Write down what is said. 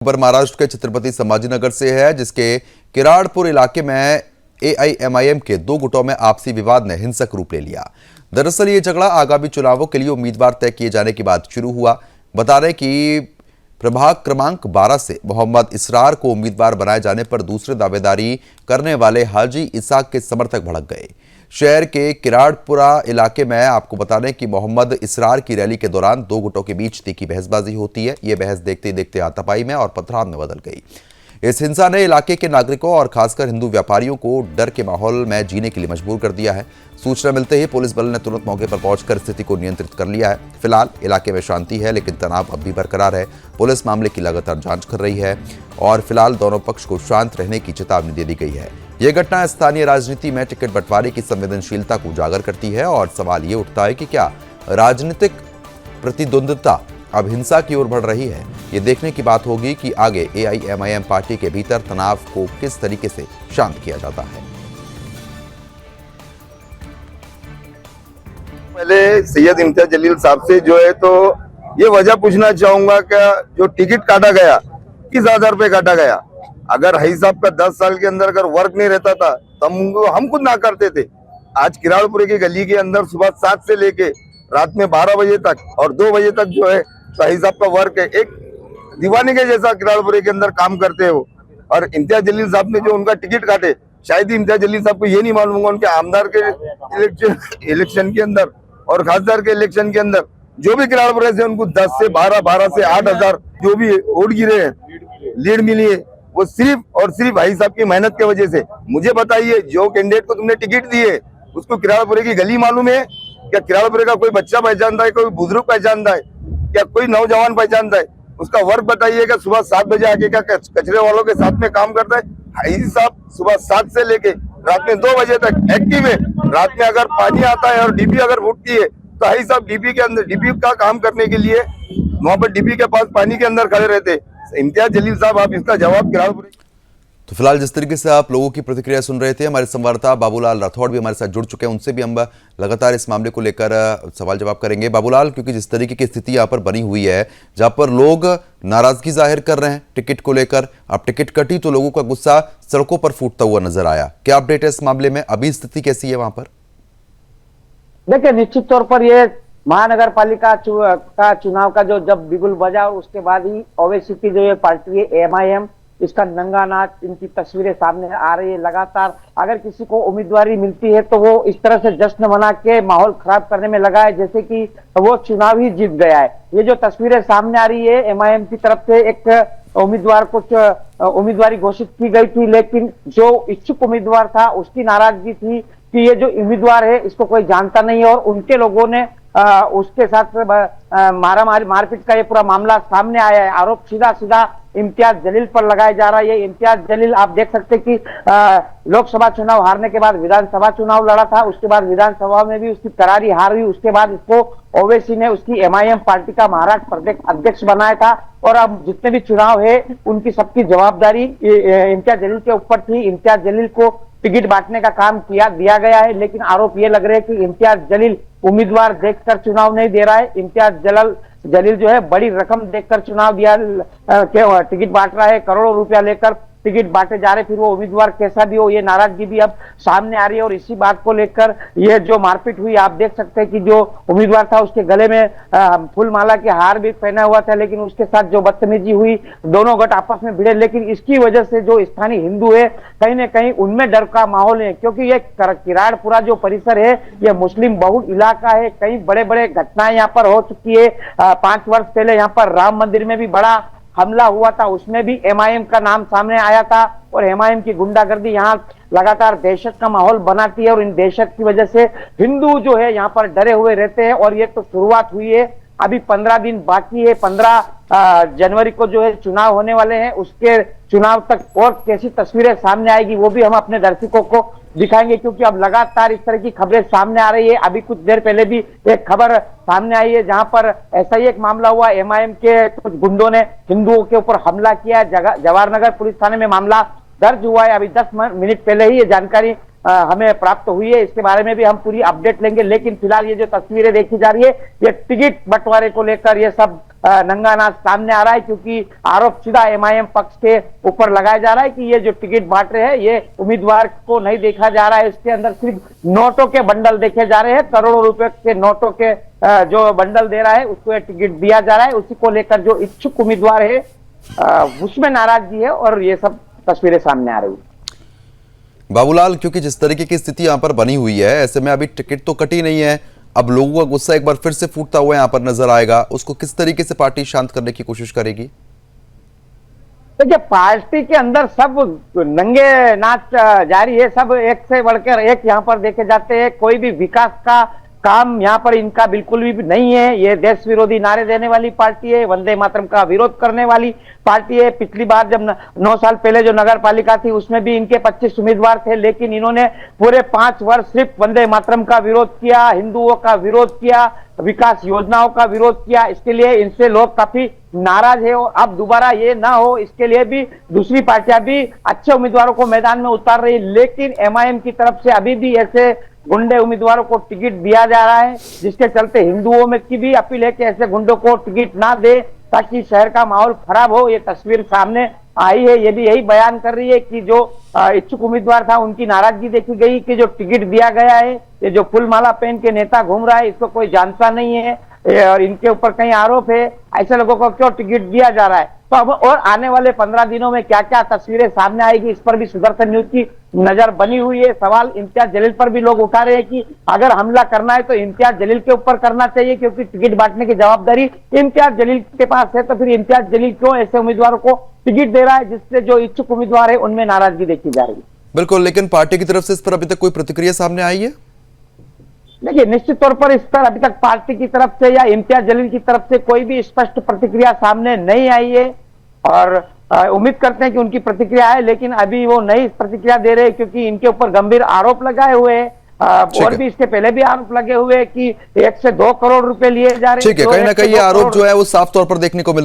पर महाराष्ट्र के छत्रपति संभाजीनगर से है, जिसके किराड़पुर इलाके में एआईएमआईएम के दो गुटों में आपसी विवाद ने हिंसक रूप ले लिया। दरअसल ये झगड़ा आगामी चुनावों के लिए उम्मीदवार तय किए जाने के बाद शुरू हुआ। बता रहे कि प्रभाग क्रमांक 12 से मोहम्मद इसरार को उम्मीदवार बनाए जाने पर दूसरे दावेदारी करने वाले हाजी इसाक के समर्थक भड़क गए। शहर के किराड़पुरा इलाके में आपको बता दें कि मोहम्मद इसरार की रैली के दौरान दो गुटों के बीच तीखी बहसबाजी होती है। ये बहस देखते देखते हाथापाई में और पथराव में बदल गई। इस हिंसा ने इलाके के नागरिकों और खासकर हिंदू व्यापारियों को डर के माहौल में जीने के लिए मजबूर कर दिया है। सूचना मिलते ही पुलिस बल ने तुरंत मौके पर पहुंचकर स्थिति को नियंत्रित कर लिया है। फिलहाल इलाके में शांति है, लेकिन तनाव अब भी बरकरार है। पुलिस मामले की लगातार जांच कर रही है और फिलहाल दोनों पक्ष को शांत रहने की चेतावनी दे दी गई है। यह घटना स्थानीय राजनीति में टिकट बंटवारे की संवेदनशीलता को उजागर करती है और सवाल ये उठता है कि क्या राजनीतिक प्रतिद्वंद्विता अब हिंसा की ओर बढ़ रही है। ये देखने की बात होगी कि आगे एआईएमआईएम पार्टी के भीतर तनाव को किस तरीके से शांत किया जाता है। पहले सैयद इम्तियाज जलील साहब से जो है तो ये वजह पूछना चाहूंगा कि जो टिकट काटा गया किस आधार पे काटा गया। अगर हई साहब का 10 साल के अंदर अगर वर्क नहीं रहता था तो हम खुद ना करते थे। आज किराड़पुरे की गली के अंदर सुबह 7 से लेके रात में 12 बजे तक और 2 बजे तक जो है तो हई साहब का वर्क है। एक दीवाने के जैसा किराड़पुरे के अंदर काम करते हो। और इम्तियाज जलील साहब ने जो उनका टिकट काटे, शायद ही इम्तियाज जलील साहब को ये नहीं मालूम होगा उनके आमदार के इलेक्शन के अंदर और खासदार के इलेक्शन के अंदर जो भी किराड़पुरे से उनको 10 से 12, 12 से 8,000 जो भी वोट गिरे हैं, लीड मिली है, वो सिर्फ और सिर्फ भाई साहब की मेहनत की वजह से। मुझे बताइए, जो कैंडिडेट को तुमने टिकट दी है उसको किराड़पुरे की गली मालूम है क्या? किराड़पुरे का कोई बच्चा पहचानता है, कोई बुजुर्ग पहचानता है क्या, कोई नौजवान पहचानता है? उसका वर्क बताइएगा। सुबह 7 बजे आके क्या कचरे वालों के साथ में काम करता है? भाई साहब सुबह 7 से लेके रात में 2 बजे तक एक्टिव है। रात में अगर पानी आता है और डीपी अगर फूटती है तो भाई साहब डीपी के अंदर, डीपी का काम करने के लिए वहां पर डीपी के पास पानी के अंदर खड़े रहते। इम्तियाज जलील साहब, आप इसका जवाब किराड़पुरे। तो फिलहाल जिस तरीके से आप लोगों की प्रतिक्रिया सुन रहे थे, हमारे संवाददाता बाबूलाल राठौड़ भी हमारे साथ जुड़ चुके हैं। उनसे भी हम लगातार इस मामले को लेकर सवाल जवाब करेंगे। बाबूलाल, क्योंकि जिस तरीके की स्थिति यहाँ पर बनी हुई है, जहाँ पर लोग नाराजगी जाहिर कर रहे हैं टिकट को लेकर, अब टिकट कटी तो लोगों का गुस्सा सड़कों पर फूटता हुआ नजर आया। क्या अपडेट है इस मामले में? अभी स्थिति कैसी है वहां पर? देखिए, निश्चित तौर पर ये महानगर पालिका का चुनाव का जो जब बिगुल बजा, उसके बाद ही ओवैसी की जो ये पार्टी है एमआईएम, इसका नंगा नाच, इनकी तस्वीरें सामने आ रही है। लगातार अगर किसी को उम्मीदवारी मिलती है तो वो इस तरह से जश्न मना के माहौल खराब करने में लगा है जैसे कि वो चुनाव ही जीत गया है। ये जो तस्वीरें सामने आ रही है, एमआईएम की तरफ से एक उम्मीदवार को उम्मीदवारी घोषित की गई थी, लेकिन जो इच्छुक उम्मीदवार था उसकी नाराजगी थी कि ये जो उम्मीदवार है इसको कोई जानता नहीं है, और उनके लोगों ने उसके साथ मारपीट का ये पूरा मामला सामने आया है। आरोप सीधा सीधा इम्तियाज जलील पर लगाया जा रहा है। ये इम्तियाज जलील, आप देख सकते हैं कि लोकसभा चुनाव हारने के बाद विधानसभा चुनाव लड़ा था, उसके बाद विधानसभा में भी उसकी करारी हार हुई। उसके बाद इसको ओवैसी ने उसकी एमआईएम पार्टी का महाराष्ट्र प्रदेश अध्यक्ष बनाया था, और अब जितने भी चुनाव है उनकी सबकी जवाबदारी इम्तियाज जलील के ऊपर थी। इम्तियाज जलील को टिकट बांटने का काम दिया गया है, लेकिन आरोप ये लग रहे हैं कि इम्तियाज जलील उम्मीदवार देखकर चुनाव नहीं दे रहा है। इम्तियाज जलील जो है बड़ी रकम देखकर चुनाव दिया टिकट बांट रहा है, करोड़ों रुपया लेकर टिकट बांटे जा रहे, फिर वो उम्मीदवार कैसा भी हो। ये नाराजगी भी अब सामने आ रही है, और इसी बात को लेकर ये जो मारपीट हुई, आप देख सकते हैं कि जो उम्मीदवार था उसके गले में फूल माला के हार भी पहना हुआ था, लेकिन उसके साथ जो बदतमीजी हुई, दोनों गट आपस में भिड़े। लेकिन इसकी वजह से जो स्थानीय हिंदू है, कहीं ना कहीं उनमें डर का माहौल है, क्योंकि ये किराड़पुरा जो परिसर है ये मुस्लिम बहुल इलाका है। कई बड़े बड़े घटनाएं यहाँ पर हो चुकी है। 5 वर्ष पहले यहाँ पर राम मंदिर में भी बड़ा हमला हुआ था, उसमें भी एमआईएम का नाम सामने आया था, और एमआईएम की गुंडागर्दी यहाँ लगातार दहशत का माहौल बनाती है, और इन दहशत की वजह से हिंदू जो है यहाँ पर डरे हुए रहते हैं। और ये तो शुरुआत हुई है, अभी 15 दिन बाकी है। 15 जनवरी को जो है चुनाव होने वाले हैं, उसके चुनाव तक और कैसी तस्वीरें सामने आएगी वो भी हम अपने दर्शकों को दिखाएंगे, क्योंकि अब लगातार इस तरह की खबरें सामने आ रही है। अभी कुछ देर पहले भी एक खबर सामने आई है जहां पर ऐसा ही एक मामला हुआ, एमआईएम के कुछ गुंडों ने हिंदुओं के ऊपर हमला किया। जवाहर नगर पुलिस थाने में मामला दर्ज हुआ है। अभी 10 मिनट पहले ही ये जानकारी हमें प्राप्त हुई है, इसके बारे में भी हम पूरी अपडेट लेंगे। लेकिन फिलहाल ये जो तस्वीरें देखी जा रही है, ये टिकट बंटवारे को लेकर ये सब नंगा नाच सामने आ रहा है, क्योंकि आरोप सीधा एमआईएम पक्ष के ऊपर लगाया जा रहा है कि ये जो टिकट बांट रहे हैं ये उम्मीदवार को नहीं देखा जा रहा है, इसके अंदर सिर्फ नोटों के बंडल देखे जा रहे हैं। करोड़ों रुपए के नोटों के जो बंडल दे रहा है उसको ये टिकट दिया जा रहा है। उसी को लेकर जो इच्छुक उम्मीदवार है उसमें नाराजगी है और ये सब तस्वीरें सामने आ रही है। बाबूलाल, क्योंकि जिस तरीके की स्थिति यहाँ पर बनी हुई है, ऐसे में अभी टिकट तो कटी नहीं है, अब लोगों का गुस्सा एक बार फिर से फूटता हुआ यहाँ पर नजर आएगा, उसको किस तरीके से पार्टी शांत करने की कोशिश करेगी? देखिए, पार्टी के अंदर सब नंगे नाच जारी है, सब एक से बढ़कर एक यहाँ पर देखे जाते हैं। कोई भी विकास का काम यहाँ पर इनका बिल्कुल भी नहीं है। ये देश विरोधी नारे देने वाली पार्टी है, वंदे मातरम का विरोध करने वाली पार्टी है। पिछली बार जब 9 साल पहले जो नगर पालिका थी उसमें भी इनके 25 उम्मीदवार थे, लेकिन इन्होंने पूरे 5 वर्ष सिर्फ वंदे मातरम का विरोध किया, हिंदुओं का विरोध किया, विकास योजनाओं का विरोध किया। इसके लिए इनसे लोग काफी नाराज है और अब दोबारा ये ना हो इसके लिए भी दूसरी पार्टियां भी अच्छे उम्मीदवारों को मैदान में उतार रही है। लेकिन एमआईएम की तरफ से अभी भी ऐसे गुंडे उम्मीदवारों को टिकट दिया जा रहा है, जिसके चलते हिंदुओं में की भी अपील है कि ऐसे गुंडों को टिकट ना दे ताकि शहर का माहौल खराब हो। ये तस्वीर सामने आई है, ये भी यही बयान कर रही है कि जो इच्छुक उम्मीदवार था उनकी नाराजगी देखी गई कि जो टिकट दिया गया है, ये जो फूलमाला पहन के नेता घूम रहा है इसको कोई जानता नहीं है और इनके ऊपर कई आरोप है, ऐसे लोगों को क्यों टिकट दिया जा रहा है। तो अब और आने वाले 15 दिनों में क्या क्या तस्वीरें सामने आएगी, इस पर भी सुदर्शन न्यूज की नजर बनी हुई है। सवाल इम्तियाज जलील पर भी लोग उठा रहे हैं कि अगर हमला करना है तो इम्तियाज जलील के ऊपर करना चाहिए, क्योंकि टिकट बांटने की जवाबदारी इम्तियाज जलील के पास है। तो फिर इम्तियाज जलील क्यों ऐसे उम्मीदवारों को टिकट दे रहा है, जिससे जो इच्छुक उम्मीदवार है उनमें नाराजगी देखी जा रही है। बिल्कुल, लेकिन पार्टी की तरफ से इस पर अभी तक कोई प्रतिक्रिया सामने आई है? देखिए, निश्चित तौर पर इस पर अभी तक पार्टी की तरफ से या इम्तियाज जलील की तरफ से कोई भी स्पष्ट प्रतिक्रिया सामने नहीं आई है और उम्मीद करते हैं कि उनकी प्रतिक्रिया है, लेकिन अभी वो नई प्रतिक्रिया दे रहे हैं क्योंकि इनके ऊपर गंभीर आरोप लगाए हुए हैं और भी इसके पहले भी आरोप लगे हुए हैं कि 1 से 2 करोड़ रुपए लिए जा रहे हैं। ठीक है, कहीं ना कहीं ये आरोप जो है वो साफ तौर पर देखने को मिल